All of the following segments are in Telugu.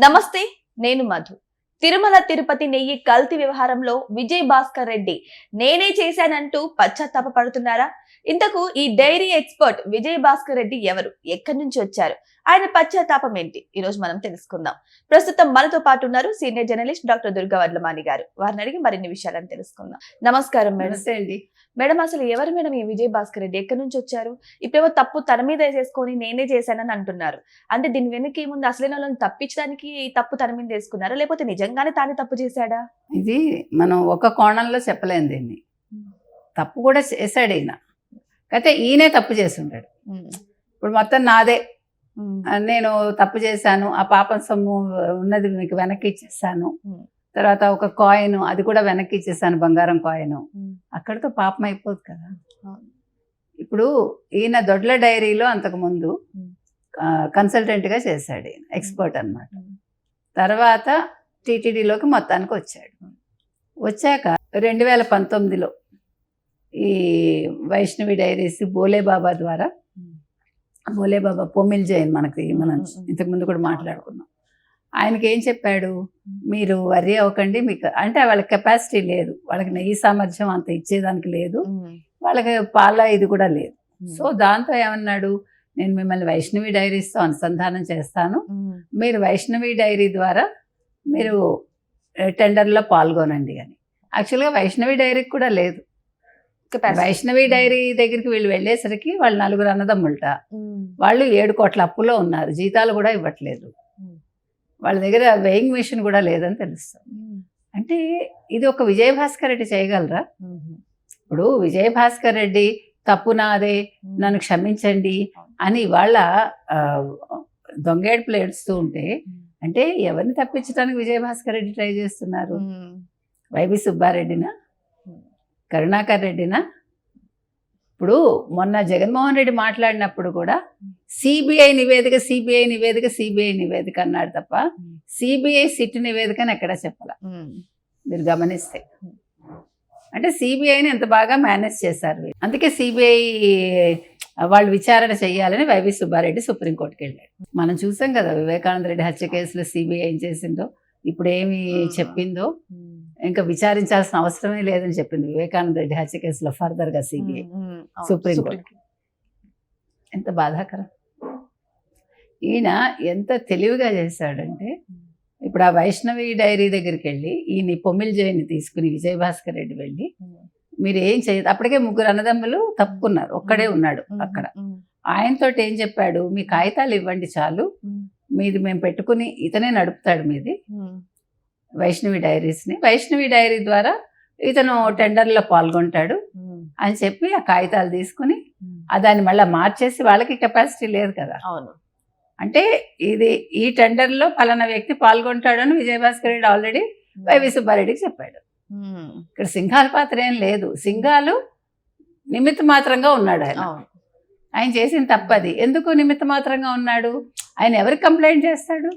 నమస్తే, నేను మధు. తిరుమల తిరుపతి నెయ్యి కల్తీ వ్యవహారంలో విజయ్ భాస్కర్ రెడ్డి నేనే చేశానంటూ పశ్చాత్తాప పడుతున్నారా? ఇంతకు ఈ డైరీ ఎక్స్పర్ట్ విజయ్ భాస్కర్ రెడ్డి ఎవరు, ఎక్కడి నుంచి వచ్చారు, ఆయన పశ్చాత్తాపం ఏంటి, ఈ రోజు మనం తెలుసుకుందాం. ప్రస్తుతం మనతో పాటు ఉన్నారు senior journalist doctor Durga Vadlamani గారు. వారిని అడిగి మరిన్ని విషయాలను తెలుసుకుందాం. నమస్కారం మేడం. అండి. మేడం, అసలు ఎవరు మేడం ఈ విజయ్ భాస్కర్ రెడ్డి, ఎక్కడి నుంచి వచ్చారు? ఇప్పుడేమో తప్పు తన మీద వేసేసుకొని నేనే చేశానని అంటున్నారు. అంటే దీని వెనక ఏముంది? అసలైన వాళ్ళని తప్పించడానికి ఈ తప్పు తన మీద వేసుకున్నారా, లేకపోతే నిజంగానే తానే తప్పు చేశాడా? ఇది మనం ఒక కోణంలో చెప్పలేం దీన్ని. తప్పు కూడా చేశాడు ఈయన, అయితే ఈయనే తప్పు చేసి ఉంటాడు. ఇప్పుడు మొత్తం నాదే, నేను తప్పు చేశాను, ఆ పాపం సొమ్ము ఉన్నది మీకు వెనక్కి ఇచ్చేసాను, తర్వాత ఒక కాయిన్ అది కూడా వెనక్కి ఇచ్చేసాను, బంగారం కాయిన్, అక్కడితో పాపం అయిపోదు కదా. ఇప్పుడు ఈయన దొడ్ల డైరీలో అంతకుముందు కన్సల్టెంట్గా చేశాడు, ఈయన ఎక్స్పర్ట్ అన్నమాట. తర్వాత టీటీడీలోకి మొత్తానికి వచ్చాడు. వచ్చాక 2019లో ఈ వైష్ణవి డైరీస్ బోలేబాబా ద్వారా, బోలేబాబా పొమిల్ జైన్ మనకి మనం ఇంతకుముందు కూడా మాట్లాడుకున్నాం. ఆయనకి ఏం చెప్పాడు, మీరు వర్రీ అవ్వకండి, మీకు అంటే వాళ్ళకి కెపాసిటీ లేదు, వాళ్ళకి నెయ్యి సామర్థ్యం అంత ఇచ్చేదానికి లేదు, వాళ్ళకి పాల ఇది కూడా లేదు. సో దాంతో ఏమన్నాడు, నేను మిమ్మల్ని వైష్ణవి డైరీస్తో అనుసంధానం చేస్తాను, మీరు వైష్ణవి డైరీ ద్వారా మీరు టెండర్లో పాల్గొనండి అని. యాక్చువల్గా వైష్ణవి డైరీకి కూడా లేదు. వైష్ణవి డైరీ దగ్గరికి వీళ్ళు వెళ్ళేసరికి వాళ్ళు 4 అన్నదమ్ములట, వాళ్ళు 7 కోట్ల అప్పులో ఉన్నారు, జీతాలు కూడా ఇవ్వట్లేదు, వాళ్ళ దగ్గర వెయింగ్ మిషన్ కూడా లేదని తెలుస్తుంది. అంటే ఇది ఒక విజయ్ భాస్కర్ రెడ్డి చేయగలరా? ఇప్పుడు విజయ్ భాస్కర్ రెడ్డి తప్పు నాదే, నన్ను క్షమించండి అని వాళ్ళ దొంగేడుపులు ఏడుస్తూ ఉంటే, అంటే ఎవరిని తప్పించడానికి విజయ్ భాస్కర్ రెడ్డి ట్రై చేస్తున్నారు? వైవి సుబ్బారెడ్డినా, కరుణాకర్ రెడ్డినా? ఇప్పుడు మొన్న జగన్మోహన్ రెడ్డి మాట్లాడినప్పుడు కూడా సిబిఐ నివేదిక, సిబిఐ నివేదిక, సిబిఐ నివేదిక అన్నాడు తప్ప సిబిఐ సిట్ నివేదిక అని ఎక్కడా చెప్పాల. మీరు గమనిస్తే అంటే సిబిఐని ఎంత బాగా మేనేజ్ చేశారు. అందుకే సిబిఐ వాళ్ళు విచారణ చేయాలని వైవి సుబ్బారెడ్డి సుప్రీంకోర్టుకి వెళ్ళాడు. మనం చూసాం కదా వివేకానంద రెడ్డి హత్య కేసులో సిబిఐ ఏం చేసిందో, ఇప్పుడు ఏమి చెప్పిందో, ఇంకా విచారించాల్సిన అవసరమే లేదని చెప్పింది వివేకానంద రెడ్డి హత్య కేసులో ఫర్దర్గా సిబిఐ సుప్రీంకోర్టు. ఎంత బాధాకరం. ఈయన ఎంత తెలివిగా చేశాడంటే, ఇప్పుడు ఆ వైష్ణవి డైరీ దగ్గరికి వెళ్ళి ఈయన పొమిల్ జైన్ని తీసుకుని విజయ్ భాస్కర్ రెడ్డి వెళ్ళి, మీరు ఏం చేయదు, అప్పటికే 3 అన్నదమ్ములు తప్పుకున్నారు, ఒక్కడే ఉన్నాడు అక్కడ. ఆయనతో ఏం చెప్పాడు, మీ కాగితాలు ఇవ్వండి చాలు, మీది మేము పెట్టుకుని, ఇతనే నడుపుతాడు మీది వైష్ణవి డైరీస్ని, వైష్ణవి డైరీ ద్వారా ఇతను టెండర్లో పాల్గొంటాడు అని చెప్పి ఆ కాగితాలు తీసుకుని దాన్ని మళ్ళీ మార్చేసి, వాళ్ళకి కెపాసిటీ లేదు కదా. అవును. అంటే ఇది ఈ టెండర్లో పలానా వ్యక్తి పాల్గొంటాడని విజయభాస్కర్ రెడ్డి ఆల్రెడీ వైవి సుబ్బారెడ్డికి చెప్పాడు. ఇక్కడ సింఘాల పాత్ర ఏం లేదు, సింఘాలు నిమిత్త మాత్రంగా ఉన్నాడు ఆయన. ఆయన చేసిన తప్పది. ఎందుకు నిమిత్త మాత్రంగా ఉన్నాడు? ఆయన ఎవరికి కంప్లైంట్ చేస్తాడు?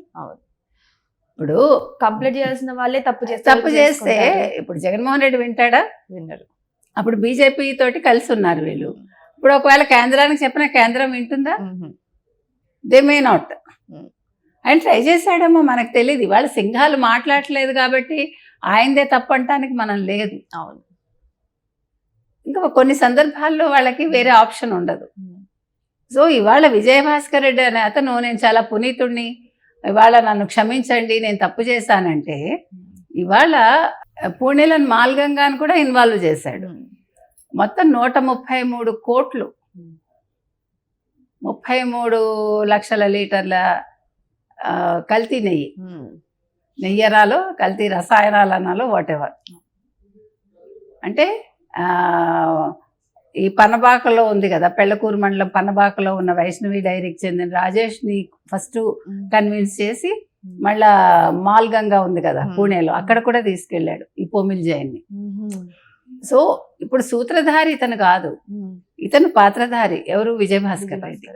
ఇప్పుడు కంప్లైంట్ చేయాల్సిన వాళ్ళే తప్పు చేస్తే ఇప్పుడు జగన్మోహన్ రెడ్డి వింటాడా? విన్నారు. అప్పుడు బీజేపీ తోటి కలిసి ఉన్నారు వీళ్ళు. ఇప్పుడు ఒకవేళ కేంద్రానికి చెప్పినా కేంద్రం వింటుందా? They may not. ఆయన ట్రై చేశాడేమో, మనకు తెలియదు. ఇవాళ సింఘాలు మాట్లాడలేదు కాబట్టి ఆయనదే తప్పు అంటానికి మనం లేదు. అవును. ఇంకా కొన్ని సందర్భాల్లో వాళ్ళకి వేరే ఆప్షన్ ఉండదు. సో ఇవాళ విజయ్ భాస్కర్ రెడ్డి అనే అతను, నేను చాలా పునీతుడిని, ఇవాళ నన్ను క్షమించండి, నేను తప్పు చేశానంటే, ఇవాళ పూణేలను మాల్గంగాను కూడా ఇన్వాల్వ్ చేశాడు. మొత్తం 133 కోట్లు, 33 లక్షల లీటర్ల కల్తీ నెయ్యి, నెయ్యరాలో కల్తీ రసాయనాలు అనాలో వాటెవర్. అంటే ఈ పనబాకలో ఉంది కదా, పెళ్ళకూరు మండలం పనబాకలో ఉన్న వైష్ణవి డైరీకి చెందిన రాజేష్ని ఫస్ట్ కన్విన్స్ చేసి, మళ్ళా మాల్గంగా ఉంది కదా పూణేలో, అక్కడ కూడా తీసుకెళ్ళాడు ఈ పొమిల్ జైన్ని. సో ఇప్పుడు సూత్రధారి ఇతను కాదు, ఇతను పాత్రధారి. ఎవరు? విజయ్ భాస్కర్ రెడ్డి.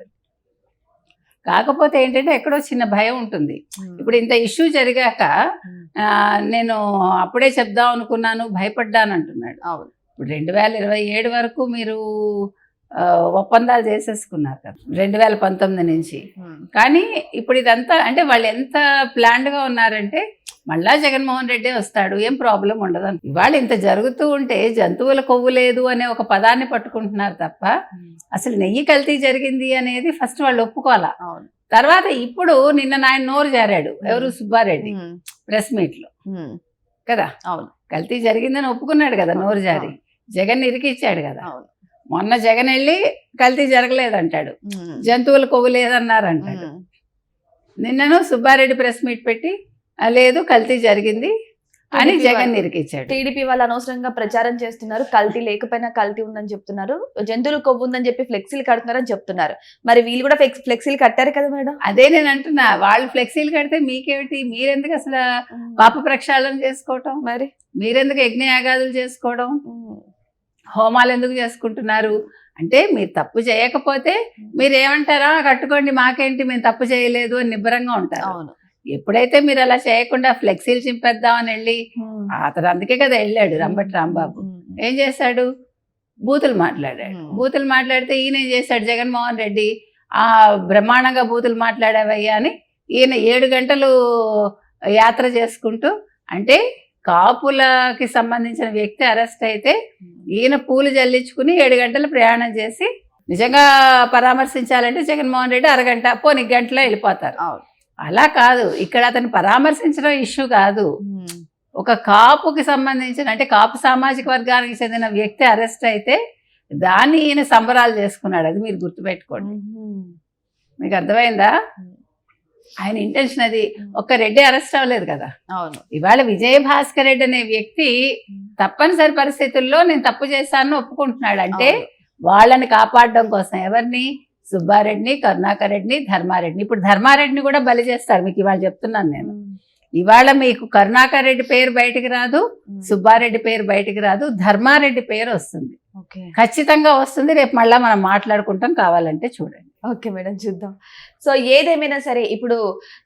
కాకపోతే ఏంటంటే ఎక్కడో చిన్న భయం ఉంటుంది. ఇప్పుడు ఇంత ఇష్యూ జరిగాక నేను అప్పుడే చెప్దాం అనుకున్నాను, భయపడ్డాను అంటున్నాడు. ఇప్పుడు 2027 వరకు మీరు ఒప్పందాలు చేసేసుకున్నారు కదా 2019 నుంచి. కానీ ఇప్పుడు ఇదంతా అంటే వాళ్ళు ఎంత ప్లాన్డ్గా ఉన్నారంటే మళ్ళా జగన్మోహన్ రెడ్డి వస్తాడు, ఏం ప్రాబ్లం ఉండదు. ఇవాళ ఇంత జరుగుతూ ఉంటే జంతువుల కొవ్వు లేదు అనే ఒక పదాన్ని పట్టుకుంటున్నారు తప్ప అసలు నెయ్యి కల్తీ జరిగింది అనేది ఫస్ట్ వాళ్ళు ఒప్పుకోవాలా. తర్వాత ఇప్పుడు నిన్న ఆయన నోరు జారాడు, ఎవరు సుబ్బారెడ్డి ప్రెస్ మీట్ లో కదా, అవును కల్తీ జరిగిందని ఒప్పుకున్నాడు కదా నోరు జారి, జగన్ ఇరికిచ్చాడు కదా. మొన్న జగన్ వెళ్ళి కల్తీ జరగలేదంటాడు, జంతువుల కొవ్వు లేదన్నారు అంటాడు. నిన్నను సుబ్బారెడ్డి ప్రెస్ మీట్ పెట్టి లేదు కల్తీ జరిగింది అని జగన్ ఇరికిచ్చాడు. టీడీపీ వాళ్ళు అనవసరంగా ప్రచారం చేస్తున్నారు, కల్తీ లేకపోయినా కల్తీ ఉందని చెప్తున్నారు, జంతువులు కొవ్వు ఉందని చెప్పి ఫ్లెక్సీలు కడుతున్నారని చెప్తున్నారు. మరి వీళ్ళు కూడా ఫ్లెక్సీలు కట్టారు కదా మేడం. అదే నేను అంటున్నా, వాళ్ళు ఫ్లెక్సీలు కడితే మీకేమిటి, మీరెందుకు అసలు పాప ప్రక్షాళన చేసుకోవటం, మరి మీరెందుకు యజ్ఞయాగాదులు చేసుకోవడం, హోమాలు ఎందుకు చేసుకుంటున్నారు? అంటే మీరు తప్పు చేయకపోతే మీరు ఏమంటారా, కట్టుకోండి మాకేంటి, మేము తప్పు చేయలేదు అని నిబ్బరంగా ఉంటారు. అవును, ఎప్పుడైతే మీరు అలా చేయకుండా ఫ్లెక్సీలు చింపేద్దామని వెళ్ళి, అతను అందుకే కదా వెళ్ళాడు రంబటి రాంబాబు, ఏం చేశాడు, బూతులు మాట్లాడాడు. బూతులు మాట్లాడితే ఈయన ఏం చేశాడు, జగన్మోహన్ రెడ్డి బ్రహ్మాండంగా బూతులు మాట్లాడావయ్యా అని ఈయన 7 గంటలు యాత్ర చేసుకుంటూ, అంటే కాపులకి సంబంధించిన వ్యక్తి అరెస్ట్ అయితే ఈయన పూలు జల్లించుకుని 7 గంటలు ప్రయాణం చేసి, నిజంగా పరామర్శించాలంటే జగన్మోహన్ రెడ్డి అరగంట పోనీ గంటలో వెళ్ళిపోతారు. అలా కాదు, ఇక్కడ అతను పరామర్శించడం ఇష్యూ కాదు, ఒక కాపుకి సంబంధించిన అంటే కాపు సామాజిక వర్గానికి చెందిన వ్యక్తి అరెస్ట్ అయితే దాన్ని ఈయన సంబరాలు చేసుకున్నాడు. అది మీరు గుర్తుపెట్టుకోండి. మీకు అర్థమైందా? ఆయన ఇంటెన్షన్ అది. ఒక్క రెడ్డి అరెస్ట్ అవ్వలేదు కదా. అవును, ఇవాళ విజయభాస్కర్ రెడ్డి అనే వ్యక్తి తప్పనిసరి పరిస్థితుల్లో నేను తప్పు చేశాను ఒప్పుకుంటున్నాడు. అంటే వాళ్ళని కాపాడడం కోసం ఎవరిని, సుబ్బారెడ్డిని, కరుణాకర్ రెడ్డిని, ధర్మారెడ్డిని. ఇప్పుడు ధర్మారెడ్డిని కూడా బలి చేస్తారు. మీకు ఇవాళ చెప్తున్నాను నేను, ఇవాళ మీకు కరుణాకర్ రెడ్డి పేరు బయటికి రాదు, సుబ్బారెడ్డి పేరు బయటికి రాదు, ధర్మారెడ్డి పేరు వస్తుంది, ఖచ్చితంగా వస్తుంది. రేపు మళ్ళీ మనం మాట్లాడుకుంటాం, కావాలంటే చూడండి. ఓకే మేడం, చూద్దాం. సో ఏదేమైనా సరే ఇప్పుడు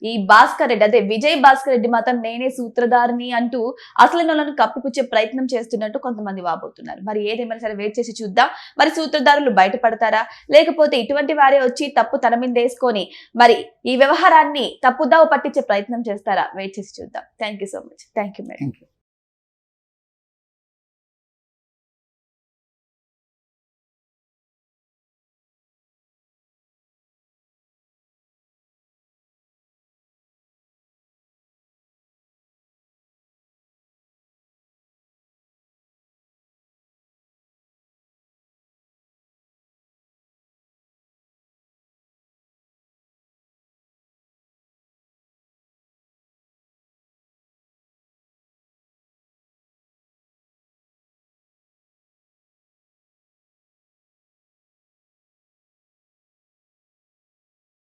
ఈ భాస్కర్ రెడ్డి, అదే విజయ్ భాస్కర్ రెడ్డి మాత్రం నేనే సూత్రధారిని అంటూ అసలు వాళ్ళను కప్పిపుచ్చే ప్రయత్నం చేస్తున్నట్టు కొంతమంది వాపోతున్నారు. మరి ఏదేమైనా సరే వెయిట్ చేసి చూద్దాం. మరి సూత్రధారులు బయటపడతారా, లేకపోతే ఇటువంటి వారే వచ్చి తప్పు తన మీద వేసుకొని మరి ఈ వ్యవహారాన్ని తప్పుదావ పట్టించే ప్రయత్నం చేస్తారా? వెయిట్ చేసి చూద్దాం. Thank you so much. Thank you madam.